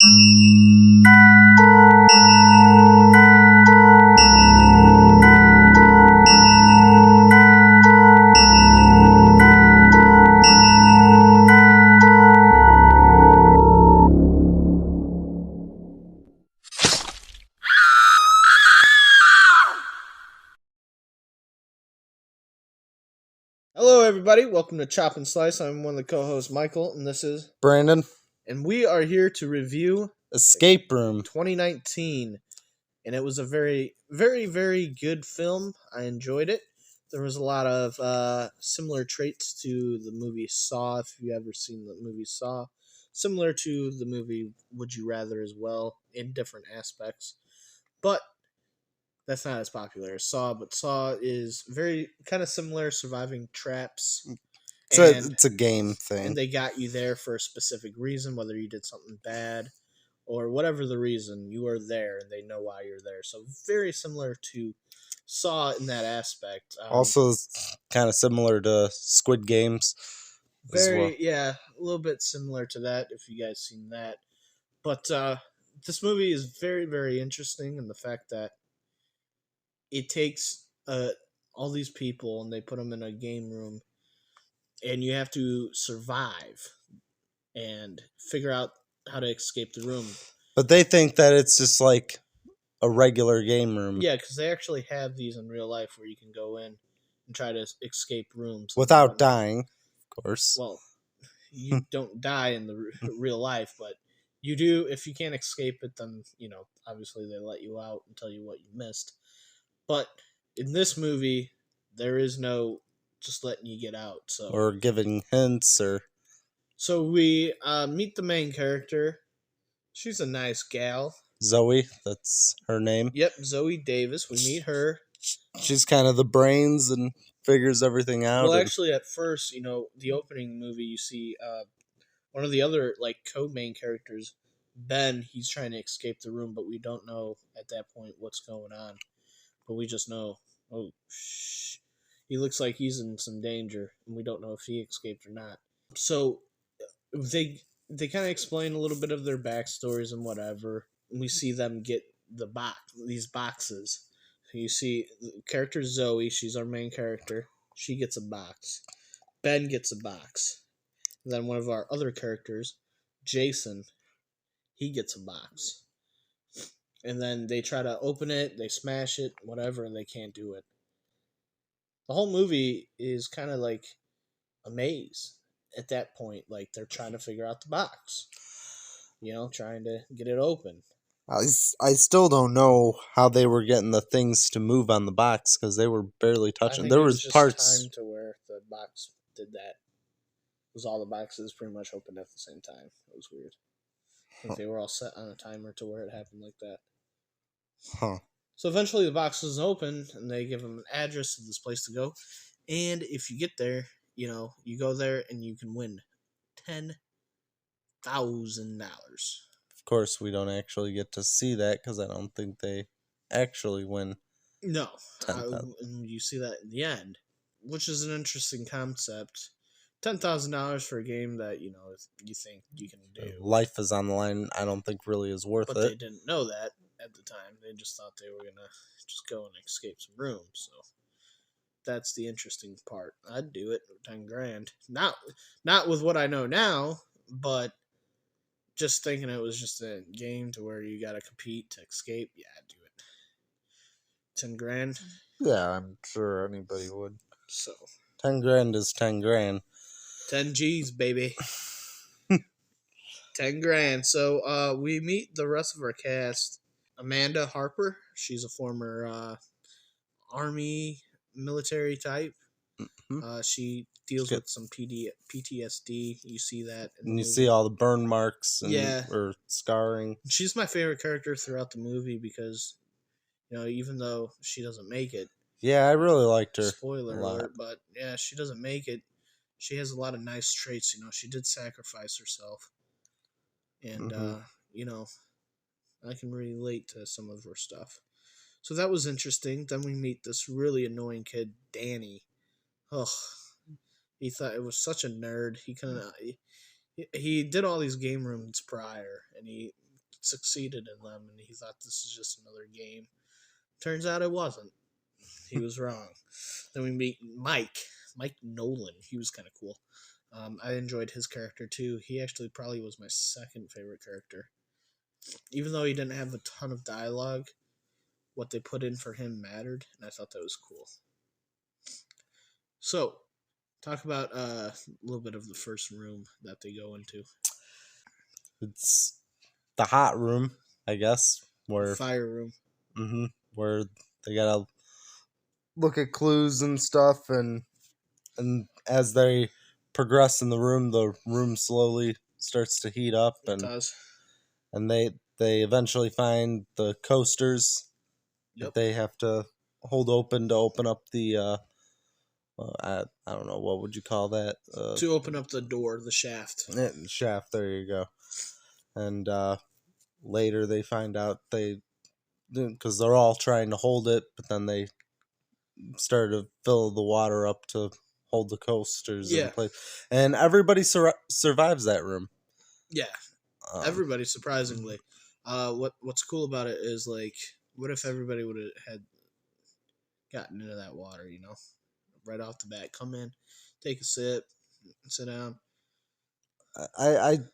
Hello, everybody. Welcome to Chop and Slice. I'm one of the co-hosts, Michael, and this is Brandon, and we are here to review Escape Room. 2019, and it was a very, very, very good film. I enjoyed it. There was a lot of similar traits to the movie Saw, if you ever seen the movie Saw, similar to the movie Would You Rather as well, in different aspects, but that's not as popular as Saw. But Saw is very kind of similar, surviving traps. It's a game thing. And they got you there for a specific reason, whether you did something bad or whatever the reason, you are there and they know why you're there. So very similar to Saw in that aspect. Also, kind of similar to Squid Games. Yeah, a little bit similar to that if you guys seen that. But this movie is very, very interesting in the fact that it takes all these people and they put them in a game room and you have to survive and figure out how to escape the room. But they think that it's just like a regular game room. Yeah, because they actually have these in real life where you can go in and try to escape rooms without dying, of course. Well, you don't die in the real life, but you do. If you can't escape it, then obviously they let you out and tell you what you missed. But in this movie, there is no just letting you get out. So or giving hints or. So we meet the main character. She's a nice gal. Zoe, that's her name. Yep, Zoe Davis. We meet her. She's kind of the brains and figures everything out. Well, actually, at first, the opening movie, you see one of the other co-main characters, Ben. He's trying to escape the room, but we don't know at that point what's going on. But we just know, he looks like he's in some danger, and we don't know if he escaped or not. So they kind of explain a little bit of their backstories and whatever. And we see them get these boxes. You see the character Zoe, she's our main character. She gets a box. Ben gets a box. And then one of our other characters, Jason, he gets a box. And then they try to open it, they smash it, whatever, and they can't do it. The whole movie is kind of like a maze at that point. Like they're trying to figure out the box. Trying to get it open. I still don't know how they were getting the things to move on the box because they were barely touching. There was parts time to where the box did that. It was all the boxes pretty much opened at the same time. It was weird. I think they were all set on a timer to where it happened like that. Huh. So eventually the box is open and they give them an address to this place to go. And if you get there, you go there and you can win $10,000. Of course, we don't actually get to see that because I don't think they actually win. No. And you see that in the end, which is an interesting concept. $10,000 for a game that, you think you can do. Life is on the line, I don't think really is worth it. But they didn't know that at the time. They just thought they were going to just go and escape some rooms. So that's the interesting part. I'd do it for $10,000. Not with what I know now, but just thinking it was just a game to where you got to compete to escape. Yeah, I'd do it. $10,000. Yeah, I'm sure anybody would. So $10,000 is $10,000. 10 G's, baby. $10,000. So we meet the rest of our cast. Amanda Harper. She's a former Army military type. Mm-hmm. She deals with some PTSD. You see that. And you see all the burn marks or scarring. She's my favorite character throughout the movie because, even though she doesn't make it. Yeah, I really liked her. Spoiler alert, but yeah, she doesn't make it. She has a lot of nice traits. She did sacrifice herself. And, I can relate to some of her stuff. So that was interesting. Then we meet this really annoying kid, Danny. Ugh. He thought it was such a nerd. He did all these game rooms prior, and he succeeded in them, and he thought this is just another game. Turns out it wasn't. He was wrong. Then we meet Mike Nolan. He was kind of cool. I enjoyed his character too. He actually probably was my second favorite character. Even though he didn't have a ton of dialogue, what they put in for him mattered, and I thought that was cool. So, talk about a little bit of the first room that they go into. It's the hot room, I guess, where fire room. Mm-hmm. Where they gotta look at clues and stuff, and as they progress in the room slowly starts to heat up, and it does. And they eventually find the coasters that they have to hold open to open up the I don't know, what would you call that? To open up the door, the shaft. Shaft, there you go. And later they find out because they're all trying to hold it, but then they start to fill the water up to hold the coasters in place. And everybody survives that room. Yeah. Everybody, surprisingly. What's cool about it is, like, what if everybody would have had gotten into that water, you know? Right off the bat, come in, take a sip, sit down. That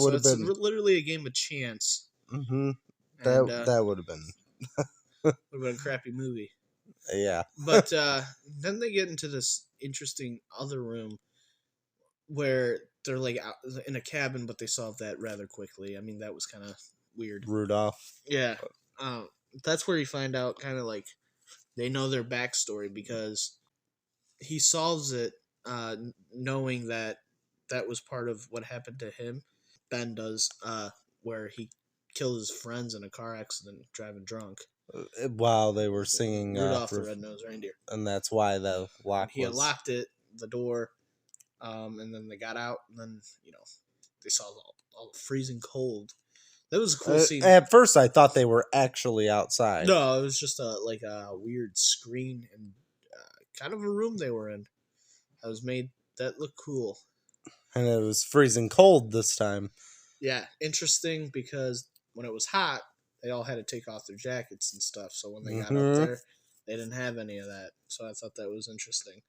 would have been literally a game of chance. Mm-hmm. That would have been a crappy movie. Yeah, but then they get into this interesting other room where they're like out in a cabin, but they solve that rather quickly. I mean, that was kind of weird. Rudolph. Yeah, that's where you find out kind of like they know their backstory, because he solves it knowing that was part of what happened to him. Ben does, where he killed his friends in a car accident driving drunk. While they were singing Rudolph the Red-Nosed Reindeer. And that's why the lock he unlocked it, the door, and then they got out, and then, you know, they saw all the freezing cold. That was a cool scene. At first, I thought they were actually outside. No, it was just a weird screen and kind of a room they were in. That was made that looked cool. And it was freezing cold this time. Yeah, interesting, because when it was hot, they all had to take off their jackets and stuff. So when they got up there, they didn't have any of that. So I thought that was interesting.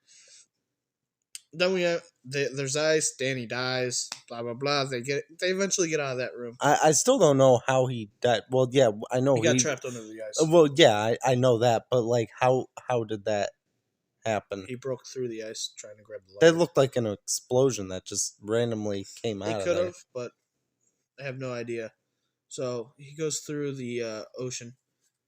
Then we have there's ice. Danny dies. Blah blah blah. They eventually get out of that room. I still don't know how he died. Well, yeah, I know he got trapped under the ice. Well, yeah, I know that, but like, how did that happen? He broke through the ice trying to grab the lighter. That looked like an explosion that just randomly came out. It could have, but I have no idea. So he goes through the ocean,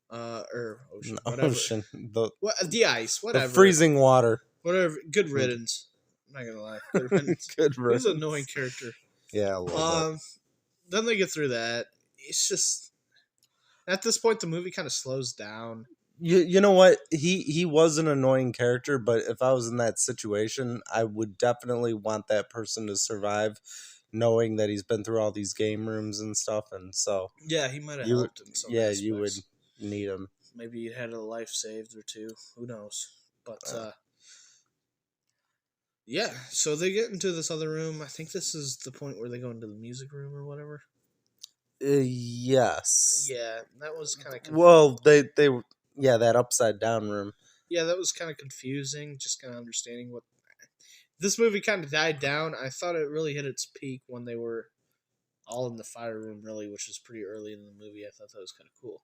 whatever. Ocean, the ice, whatever. The freezing water. Whatever. Good riddance. I'm not gonna lie. Good riddance. Good riddance. He's an annoying character. Yeah, a little bit. Then they get through that. It's just at this point the movie kind of slows down. You know what? He was an annoying character, but if I was in that situation, I would definitely want that person to survive, knowing that he's been through all these game rooms and stuff, and so yeah, he might have helped in some aspects. You would need him. Maybe he'd had a life saved or two. Who knows? But yeah, so they get into this other room. I think this is the point where they go into the music room or whatever. Yes. Yeah, that was kind of well, they that upside down room. Yeah, that was kind of confusing. Just kind of understanding what this movie kind of died down. I thought it really hit its peak when they were all in the fire room, really, which was pretty early in the movie. I thought that was kind of cool.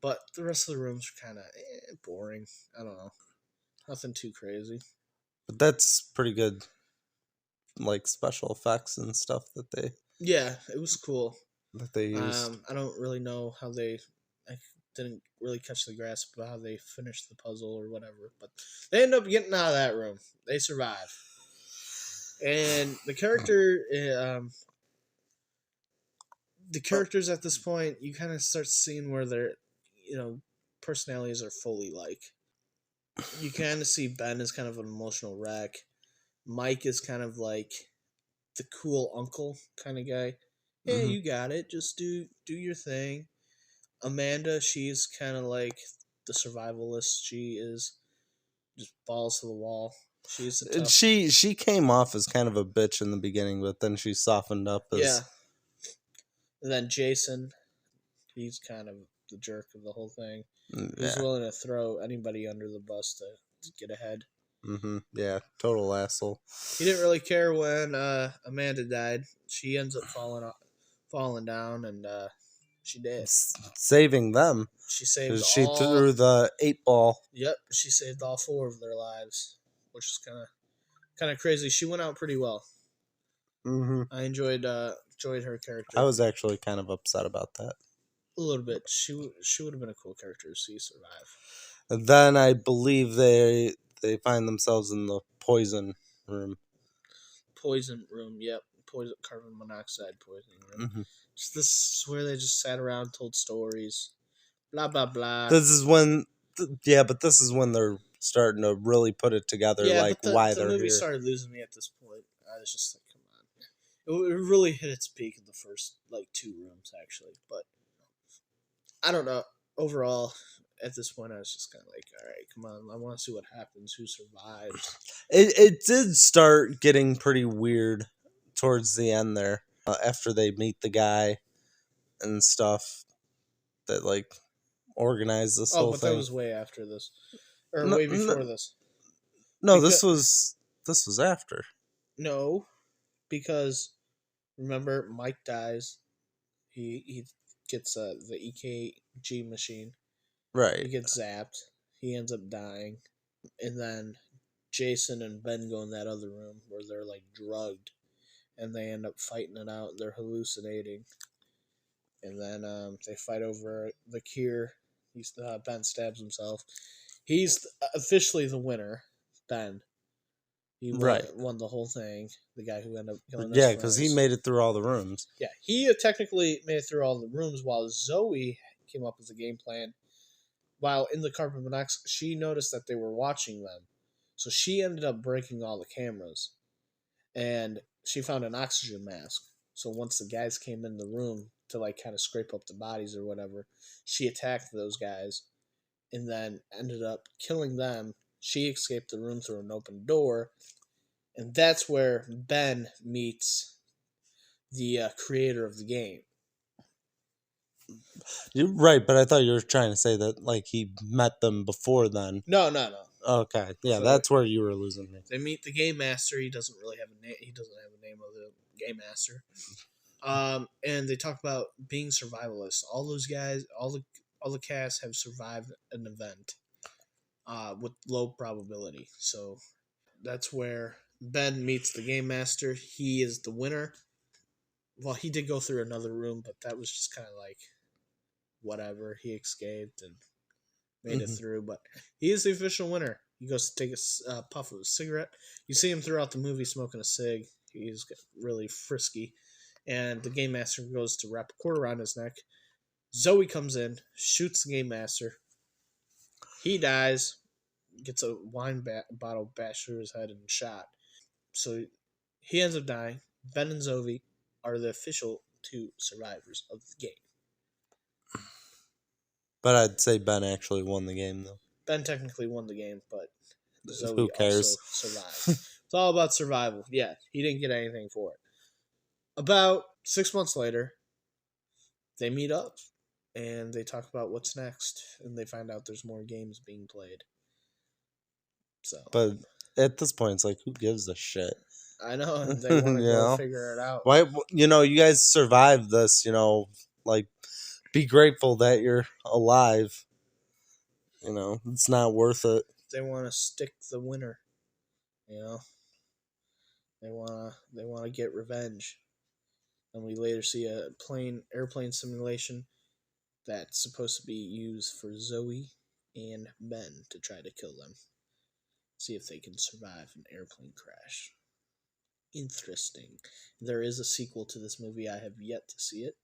But the rest of the rooms were kind of boring. I don't know. Nothing too crazy. But that's pretty good, like, special effects and stuff that they... Yeah, it was cool. That they used. I don't really know how they... I didn't really catch the grasp of how they finished the puzzle or whatever. But they end up getting out of that room. They survive. And the character... the characters at this point, you kind of start seeing where their, personalities are fully like. You kind of see Ben as kind of an emotional wreck. Mike is kind of like the cool uncle kind of guy. Hey, you got it. Just do your thing. Amanda, she's kind of like the survivalist. She is just balls to the wall. She's a tough... She came off as kind of a bitch in the beginning, but then she softened up as And then Jason, he's kind of the jerk of the whole thing. He's Yeah. willing to throw anybody under the bus to get ahead. Yeah, total asshole. He didn't really care when Amanda died. She ends up falling down, and she did. Saving them. She saved all. She threw the 8-ball. Yep, she saved all 4 of their lives, which is kind of crazy. She went out pretty well. I enjoyed her character. I was actually kind of upset about that. A little bit. She would have been a cool character to see survive. And then I believe they find themselves in the poison room. Poison room, yep. Poison, carbon monoxide poisoning room. This is where they just sat around, told stories, blah blah blah. This is when, but this is when they're starting to really put it together, why they're here. The movie started losing me at this point. I was just like, come on. It really hit its peak in the first 2 rooms, actually. But I don't know. Overall, at this point, I was just kind of like, all right, come on. I want to see what happens, who survives. It did start getting pretty weird towards the end there. After they meet the guy and stuff that, organized this whole thing. That was way after this. Or way before this. No, this was after. No, because, remember, Mike dies. He gets the EKG machine. Right. He gets zapped. He ends up dying. And then Jason and Ben go in that other room where they're drugged. And they end up fighting it out. They're hallucinating. And then they fight over the cure. Ben stabs himself. He's officially the winner, Ben. He won the whole thing. The guy who ended up killing us. Yeah, because he made it through all the rooms. Yeah, he technically made it through all the rooms while Zoe came up with a game plan. While in the carbon monoxide, she noticed that they were watching them. So she ended up breaking all the cameras. And she found an oxygen mask. So once the guys came in the room to kind of scrape up the bodies or whatever, she attacked those guys and then ended up killing them. She escaped the room through an open door. And that's where Ben meets the creator of the game. You're right, but I thought you were trying to say that he met them before then. No. Okay, yeah, so that's where you were losing me. They meet the game master. He doesn't really have a name. He doesn't have a name of the game master. And they talk about being survivalists. All those guys, all the cast have survived an event, with low probability. So that's where Ben meets the game master. He is the winner. Well, he did go through another room, but that was just kind of whatever. He escaped and made it through, but he is the official winner. He goes to take a puff of a cigarette. You see him throughout the movie smoking a cig. He's really frisky. And the game master goes to wrap a cord around his neck. Zoe comes in, shoots the game master. He dies, gets a wine bottle bashed through his head and shot. So he ends up dying. Ben and Zoe are the official 2 survivors of the game. But I'd say Ben actually won the game, though. Ben technically won the game, but Zoe who cares? Also survived. It's all about survival. Yeah, he didn't get anything for it. About 6 months later, they meet up, and they talk about what's next, and they find out there's more games being played. So, but at this point, it's who gives a shit? I know, they want to go figure it out. Why? You guys survived this. Be grateful that you're alive. It's not worth it. They want to stick the winner. They want to get revenge. And we later see a airplane simulation that's supposed to be used for Zoe and Ben to try to kill them. See if they can survive an airplane crash. Interesting. There is a sequel to this movie. I have yet to see it.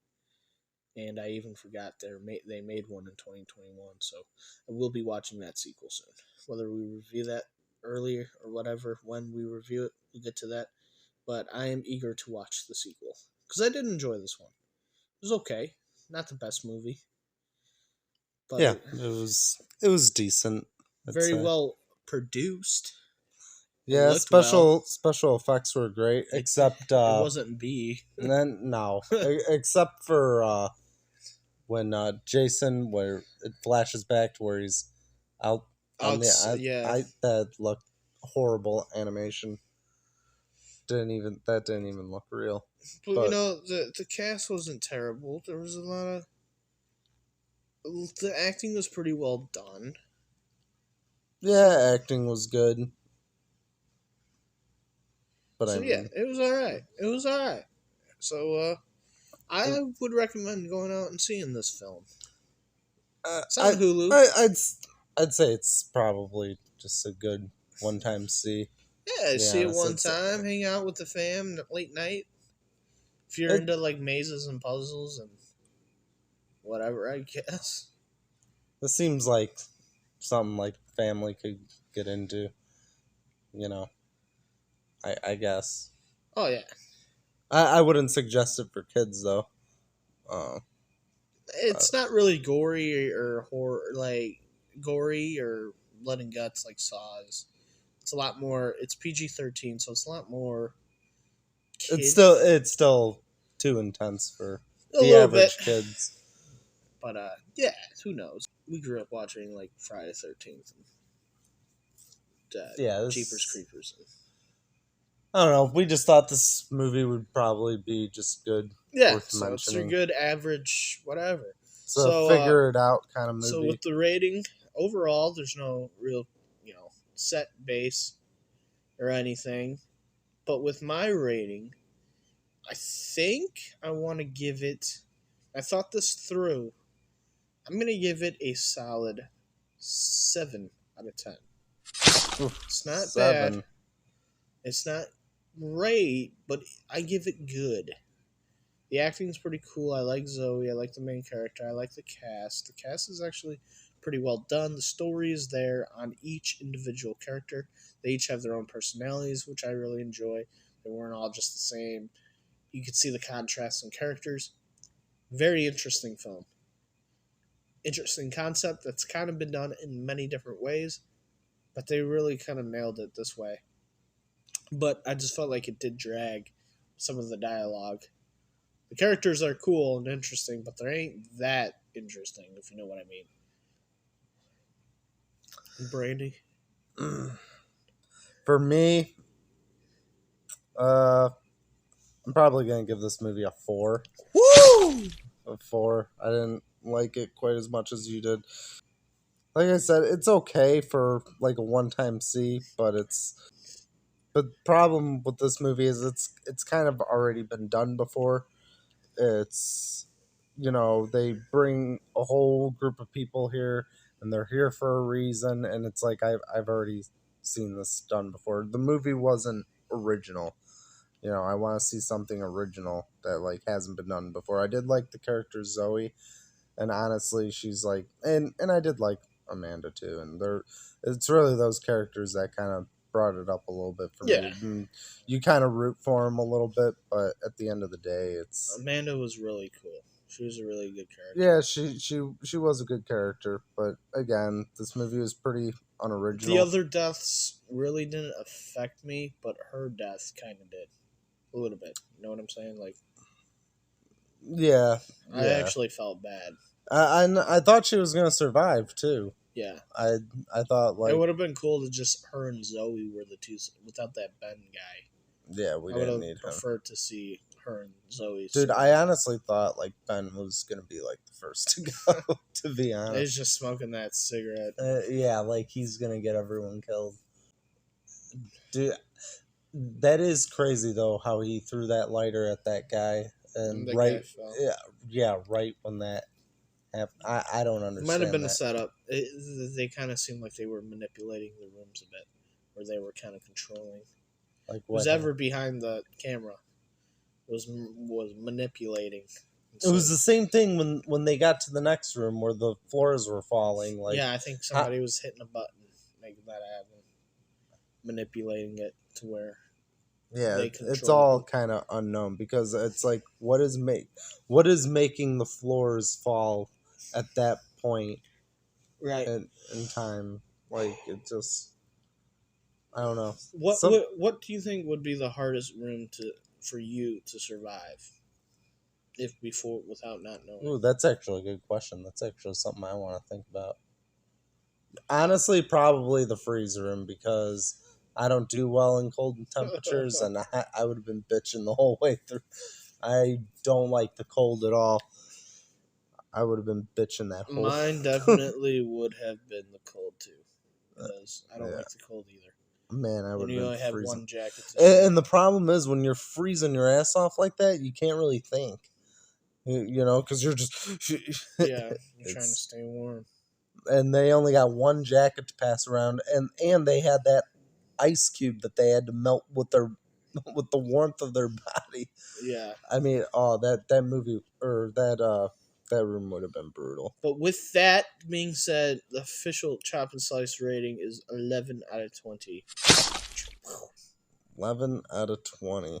And I even forgot they made one in 2021. So I will be watching that sequel soon. Whether we review that earlier or whatever, when we review it, we'll get to that. But I am eager to watch the sequel. Because I did enjoy this one. It was okay. Not the best movie. But yeah, it was decent. Very well produced. Yeah, looked well. special effects were great, It, except it wasn't B. then no, except for when Jason, where it flashes back to where he's out on the Yeah. I that looked horrible animation. Didn't even look real. But But the cast wasn't terrible. There was a lot of the acting was pretty well done. yeah, acting was good. But I So yeah, mean, it was all right. It was all right. So I would recommend going out and seeing this film. It's on Hulu. I'd say it's probably just a good one time see. Yeah, To be see it honest, one time, hang out with the fam late night. If you're it into like mazes and puzzles and whatever, I guess. this seems like something like family could get into. You know, I guess. Oh yeah, I wouldn't suggest it for kids though. Uh, it's not really gory or horror like gory or blood and guts like Saws. It's a lot more. It's PG-13, so it's a lot more. Kid, it's still too intense for a the little bit, average kids. but yeah, who knows? We grew up watching like Friday 13th and Yeah, Jeepers Creepers. I don't know. We just thought this movie would probably be just good. Yeah, Worth so it's your mentioning. good average whatever. So figure it out kind of movie. So with the rating overall, there's no real set base or anything, but with my rating, I think I want to give it. I thought this through. I'm gonna give it a solid 7 out of 10. Oof, It's not 7. bad. It's not great, but I give it good. The acting's pretty cool. I like Zoe. I like the main character. I like the cast. The cast is actually pretty well done. The story is there on each individual character. They each have their own personalities, which I really enjoy. They weren't all just the same. You could see the contrast in characters. Very interesting film. Interesting concept that's kind of been done in many different ways, but they really kind of nailed it this way. But I just felt like it did drag some of the dialogue. The characters are cool and interesting, but they ain't that interesting, if you know what I mean. Brandy? For me, I'm probably gonna give this movie a 4. Woo! A 4. I didn't like it quite as much as you did. Like I said, it's okay for like a one-time see, but the problem with this movie is it's kind of already been done before. It's they bring a whole group of people here and they're here for a reason, and it's like I've already seen this done before. The movie wasn't original. I want to see something original that like hasn't been done before. I did like the character Zoe, and honestly, she's like, and I did like Amanda too, and it's really those characters that kind of brought it up a little bit for me. And you kind of root for them a little bit, but at the end of the day, it's Amanda was really cool. She was a really good character. Yeah, she was a good character, but again, this movie was pretty unoriginal. The other deaths really didn't affect me, but her death kind of did. A little bit. You know what I'm saying? Like, yeah. I actually felt bad. I thought she was gonna survive too. Yeah. I thought like it would have been cool to just her and Zoe were the two without that Ben guy. Yeah, we didn't need him. Preferred to see her and Zoe. Dude, I honestly thought like Ben was gonna be like the first to go. To be honest, he's just smoking that cigarette. Yeah, like he's gonna get everyone killed. Dude, that is crazy though. How he threw that lighter at that guy, and that right, guy right when that happened. I don't understand. It might have been a setup. They kind of seemed like they were manipulating the rooms a bit, or they were kind of controlling. Like who's ever behind the camera was manipulating. It was the same thing when they got to the next room where the floors were falling. Like I think somebody was hitting a button, making that happen, manipulating it to where. Yeah, it's all kind of unknown because it's like what is making the floors fall at that point, right in time. Like it just, I don't know. What do you think would be the hardest room for you to survive? Without not knowing. Ooh, that's actually a good question. That's actually something I want to think about. Honestly, probably the freezer room, because I don't do well in cold temperatures, and I would have been bitching the whole way through. I don't like the cold at all. I would have been bitching that whole. Mine definitely would have been the cold too, because I don't like the cold either. Man, I would And have you been only have freezing. one jacket. And the problem is, when you're freezing your ass off like that, you can't really think. You know, because you're just yeah, you're trying to stay warm. And they only got one jacket to pass around, and they had that ice cube that they had to melt with the warmth of their body. Yeah. I mean, that movie, or that room would have been brutal. But with that being said, the official Chop and Slice rating is 11 out of 20. 11 out of 20. Wow.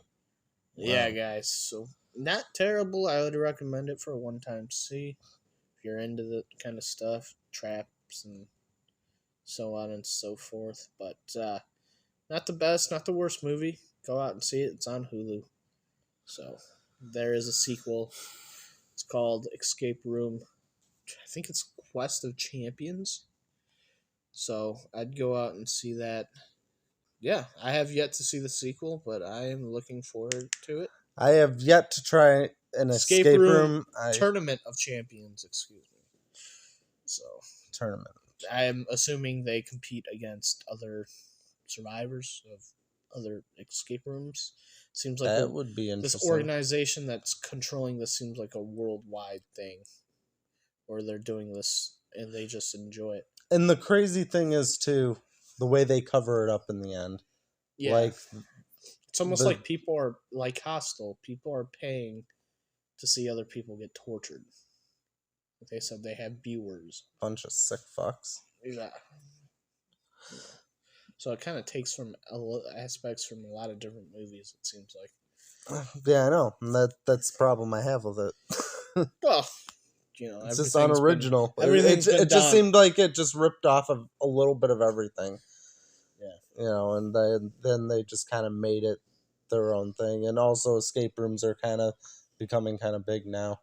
Yeah, guys. So not terrible. I would recommend it for a one-time see if you're into the kind of stuff, traps and so on and so forth. But not the best, not the worst movie. Go out and see it. It's on Hulu. So there is a sequel. It's called Escape Room. I think it's Quest of Champions. So I'd go out and see that. Yeah, I have yet to see the sequel, but I am looking forward to it. I have yet to try an escape room. Tournament of Champions, excuse me. So tournament. I am assuming they compete against other survivors of other escape rooms. Seems like that would be interesting. This organization that's controlling this seems like a worldwide thing, or they're doing this and they just enjoy it. And the crazy thing is too, the way they cover it up in the end. Yeah. Like, it's almost like people are like Hostel. People are paying to see other people get tortured. They said they have viewers. Bunch of sick fucks. Yeah. So it kind of takes from aspects from a lot of different movies, it seems like. Yeah, I know. And that's the problem I have with it. Well, you know, it's just unoriginal. It just seemed like it just ripped off of a little bit of everything. Yeah. You know, and then they just kind of made it their own thing. And also, escape rooms are kind of becoming kind of big now,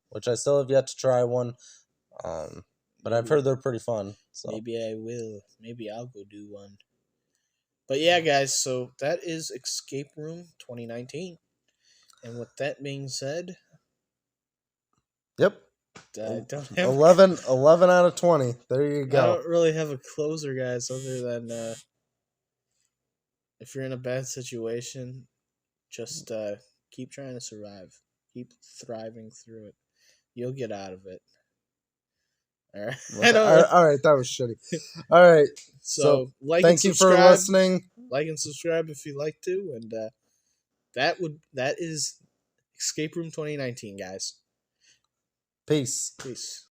which I still have yet to try one. But I've heard they're pretty fun. So. Maybe I will. Maybe I'll go do one. But yeah, guys, so that is Escape Room 2019. And with that being said... Yep. I don't have 11 out of 20. There you go. I don't really have a closer, guys, other than if you're in a bad situation, just keep trying to survive. Keep thriving through it. You'll get out of it. All right. All right, that was shitty. All right. So like thank you for listening. Like and subscribe if you'd like to, and that is Escape Room 2019, guys. Peace. Peace.